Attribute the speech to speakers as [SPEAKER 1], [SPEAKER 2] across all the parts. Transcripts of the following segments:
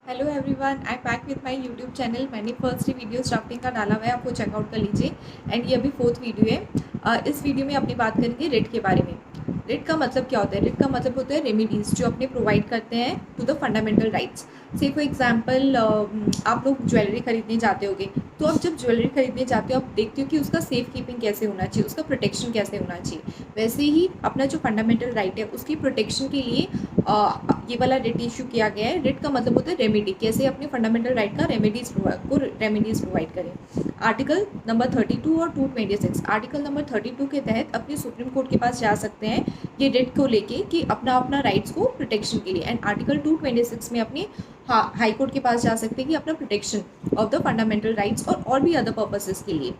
[SPEAKER 1] Hello everyone, I back with my YouTube channel. मैंने first ही video starting का डाला हुआ है, आपको चेकआउट कर लीजिए। एंड ये अभी फोर्थ वीडियो है। इस वीडियो में अपनी बात करेंगे रिट के बारे में। रिट का मतलब क्या होता है? रिट का मतलब होता है रेमिडीज जो अपने प्रोवाइड करते हैं टू द फंडामेंटल राइट्स। से फॉर एग्जांपल आप लोग ज्वेलरी खरीदने जाते होगे, तो आप जब ज्वेलरी खरीदने जाते हो आप देखते हो कि उसका सेफ कीपिंग कैसे होना चाहिए, उसका प्रोटेक्शन कैसे होना चाहिए। वैसे ही अपना जो फंडामेंटल राइट है उसकी प्रोटेक्शन के लिए ये वाला रिट इशू किया गया है। रिट का मतलब होता है रेमेडी, कैसे अपने फंडामेंटल राइट का रेमेडीज प्रोवाइड करें। आर्टिकल नंबर 32 और 226। आर्टिकल नंबर 32 के तहत अपने सुप्रीम कोर्ट के पास जा सकते हैं ये रिट को लेके कि अपना अपना राइट्स को प्रोटेक्शन के लिए। एंड आर्टिकल 226 में अपने हाई कोर्ट के पास जा सकते हैं कि अपना protection of the fundamental rights और भी अदर पर्पसेस के लिए।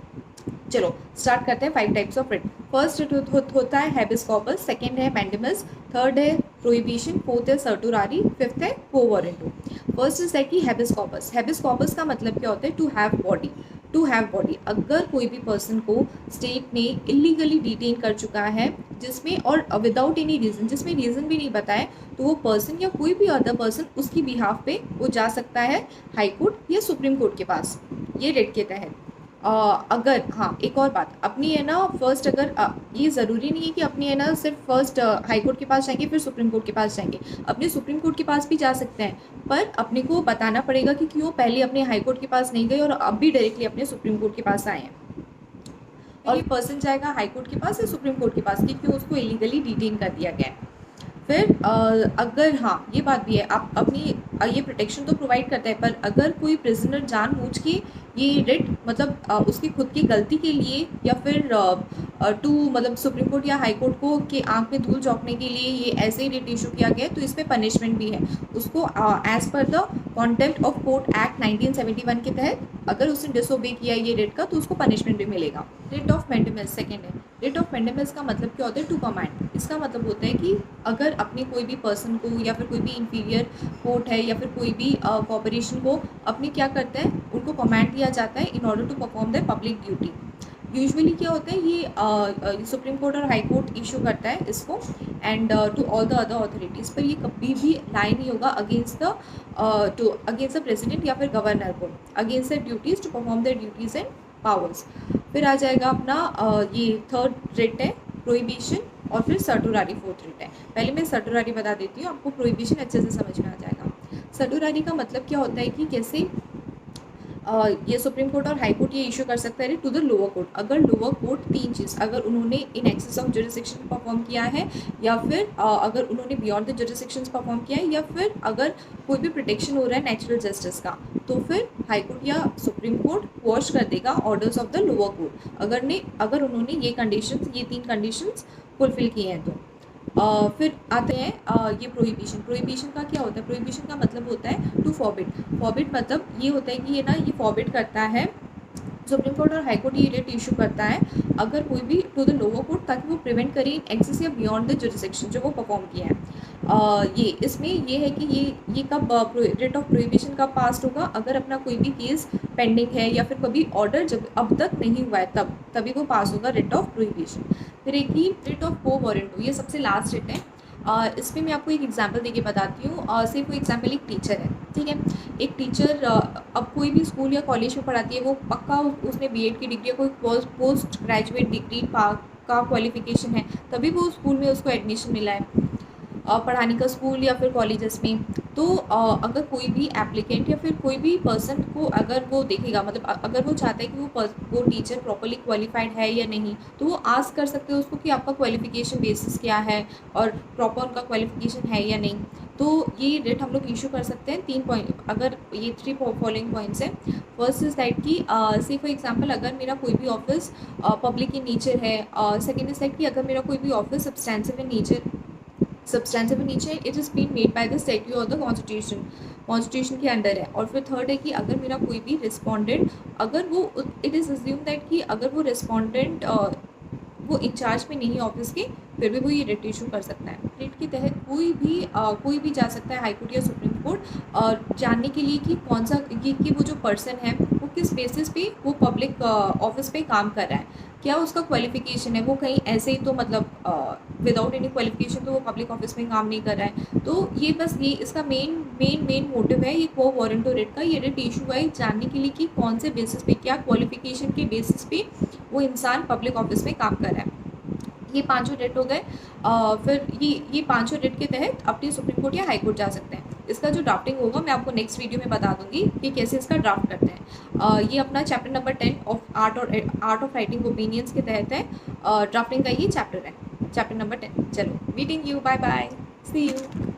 [SPEAKER 1] चलो स्टार्ट करते हैं 5 types of writ. First writ होता है हैबिस कॉर्पस, सेकंड है मैंडेमस, थर्ड है प्रोहिबिशन, फोर्थ है सर्टुरारी, फिफ्थ है quo warranto. First is that कि हैबिस कॉर्पस। हैबिस कॉर्पस का मतलब क्या होता है? To have body. To have body, अगर कोई भी पर्सन को स्टेट ने इलीगली डिटेन कर चुका है जिसमें और विदाउट एनी रीज़न, जिसमें रीज़न भी नहीं बताए, तो वो पर्सन या कोई भी अदर पर्सन उसकी बिहाफ पे वो जा सकता है हाई कोर्ट या सुप्रीम कोर्ट के पास, ये रिट के तहत। अगर हाँ एक और बात अपनी है ना, फर्स्ट अगर ये ज़रूरी नहीं है कि अपनी है ना सिर्फ फर्स्ट हाई कोर्ट के पास जाएंगे फिर सुप्रीम कोर्ट के पास जाएंगे। अपने सुप्रीम कोर्ट के पास भी जा सकते हैं, पर अपने को बताना पड़ेगा कि क्यों पहले अपने हाई कोर्ट के पास नहीं गए और अब भी डायरेक्टली अपने सुप्रीम कोर्ट के पास आए हैं। और ये पर्सन जाएगा हाई कोर्ट के पास या सुप्रीम कोर्ट के पास कि क्यों उसको इलीगली डिटेन कर दिया गया है। फिर अगर हाँ ये बात भी है, आप अपनी ये प्रोटेक्शन तो प्रोवाइड करता है, पर अगर कोई प्रिजनर जानबूझ के ये रिट मतलब उसकी खुद की गलती के लिए या फिर टू मतलब सुप्रीम कोर्ट या हाई कोर्ट को के आंख में धूल झोंकने के लिए ये ऐसे ही रिट इशू किया गया है, तो इसमें पनिशमेंट भी है उसको। As per the contempt of court act 1971 के तहत अगर उसने डिसोबे किया ये रिट का, तो उसको पनिशमेंट भी मिलेगा। रिट ऑफ मैंडेमस सेकेंड है। रिट ऑफ मैंडेमस का मतलब क्या होता है? To command. इसका मतलब होता है कि अगर अपने कोई भी पर्सन को या फिर कोई भी इंफीरियर कोर्ट है या फिर कोई भी कॉर्पोरेशन को अपने क्या करता है, उनको कमांड दिया जाता है in order to perform the public duty. Usually क्या होता है, ये सुप्रीम कोर्ट और हाई कोर्ट इशू करता है इसको and to all the other authorities, पर ये कभी भी लाई नहीं होगा अगेंस्ट द प्रेसिडेंट या फिर गवर्नर को, against the duties to perform the duties and powers. फिर आ जाएगा अपना ये थर्ड रिट है प्रोहिबिशन, और फिर सर्टुरारी फोर्थ रिट है। पहले मैं सर्टुरारी बता देती हूँ, आपको प्रोहिबिशन अच्छे से समझ में आ जाएगा। सर्टुरारी का मतलब क्या होता है कि कैसे ये सुप्रीम कोर्ट और हाई कोर्ट ये इशू कर सकता है टू द लोअर कोर्ट। अगर लोअर कोर्ट तीन चीज़, अगर उन्होंने in excess of jurisdiction perform किया है, या फिर अगर उन्होंने बियॉन्ड द जुरिसडिक्शन परफॉर्म किया है, या फिर अगर कोई भी प्रोटेक्शन हो रहा है नेचुरल जस्टिस का, तो फिर हाई कोर्ट या सुप्रीम कोर्ट वॉश कर देगा orders of the lower court अगर उन्होंने ये तीन कंडीशंस फुलफिल किए हैं तो। फिर आते हैं ये प्रोहिबिशन। प्रोहिबिशन का क्या होता है? प्रोहिबिशन का मतलब होता है टू फॉरबिड। फॉरबिड मतलब ये होता है कि ये ना ये फॉरबिड करता है, सुप्रीम कोर्ट और हाई कोर्ट ये रेट इशू करता है अगर कोई भी टू द लोअर कोर्ट, ताकि वो प्रिवेंट करे एक्सेस या बियॉन्ड द जुरिसडिक्शन जो वो परफॉर्म किया है। ये इसमें ये है कि ये कब रेट ऑफ प्रोहिबिशन कब पास होगा? अगर अपना कोई भी केस पेंडिंग है या फिर कभी ऑर्डर जब अब तक नहीं हुआ है तभी वो पास होगा रेट ऑफ प्रोहिबिशन। फिर एक ही रेट ऑफ क्वो वारंटो, ये सबसे लास्ट रेट है। इसमें मैं आपको एक एग्जांपल देके बताती हूँ। से फॉर एग्जांपल एक टीचर है, ठीक है। एक टीचर अब कोई भी स्कूल या कॉलेज में पढ़ाती है, वो पक्का उसने बीएड की डिग्री या कोई पोस्ट ग्रेजुएट डिग्री का क्वालिफिकेशन है, तभी वो स्कूल में उसको एडमिशन मिला है पढ़ाने का, स्कूल या फिर कॉलेजेस में। तो अगर कोई भी एप्लीकेंट या फिर कोई भी पर्सन को अगर वो देखेगा, मतलब अगर वो चाहता है कि वो टीचर प्रॉपर्ली क्वालिफाइड है या नहीं, तो वो आस्क कर सकते हैं उसको कि आपका क्वालिफिकेशन बेसिस क्या है और प्रॉपर उनका क्वालिफिकेशन है या नहीं। तो ये रेट हम लोग इशू कर सकते हैं 3 पॉइंट, अगर ये 3 फॉलोइंग पॉइंट्स हैं। फर्स्ट इज दैट कि से फॉर एग्जांपल अगर मेरा कोई भी ऑफिस पब्लिक इन नेचर है। सेकेंड इज दैट कि अगर मेरा कोई भी office substantive in nature it is been made by the statute और द कॉन्स्टिट्यूशन के अंडर है। और फिर थर्ड है कि अगर मेरा कोई भी रिस्पोंडेंट, अगर वो इट इज़ अज्यूम दैट कि अगर वो रिस्पोंडेंट वो इंचार्ज में नहीं है ऑफिस के, फिर भी वो ये रिट इशू कर सकता है। रिट के तहत कोई भी जा सकता है हाई कोर्ट या सुप्रीम कोर्ट और जानने के लिए कि कौन सा कि वो जो पर्सन है वो वो किस बेसिस पे वो पब्लिक ऑफिस पे काम कर रहा है, क्या उसका क्वालिफिकेशन है, वो कहीं ऐसे ही तो मतलब विदाउट एनी क्वालिफिकेशन तो वो पब्लिक ऑफिस में काम नहीं कर रहा है। तो ये बस ये इसका मेन मोटिव है ये क्वो वारंटो रिट का। ये रिट इशू है जानने के लिए कि कौन से बेसिस पे, क्या क्वालिफिकेशन के बेसिस पे वो इंसान पब्लिक ऑफिस में काम कर रहा है। ये पांचों रिट हो गए। फिर ये पांचों रिट के तहत अपनी सुप्रीम कोर्ट या हाई कोर्ट जा सकते हैं। इसका जो ड्राफ्टिंग होगा मैं आपको नेक्स्ट वीडियो में बता दूंगी कि कैसे इसका ड्राफ्ट करते हैं। ये अपना chapter number 10 of art of writing opinions के तहत है। ड्राफ्टिंग का ये चैप्टर है, चैप्टर नंबर 10। चलो meeting you, bye bye, see you.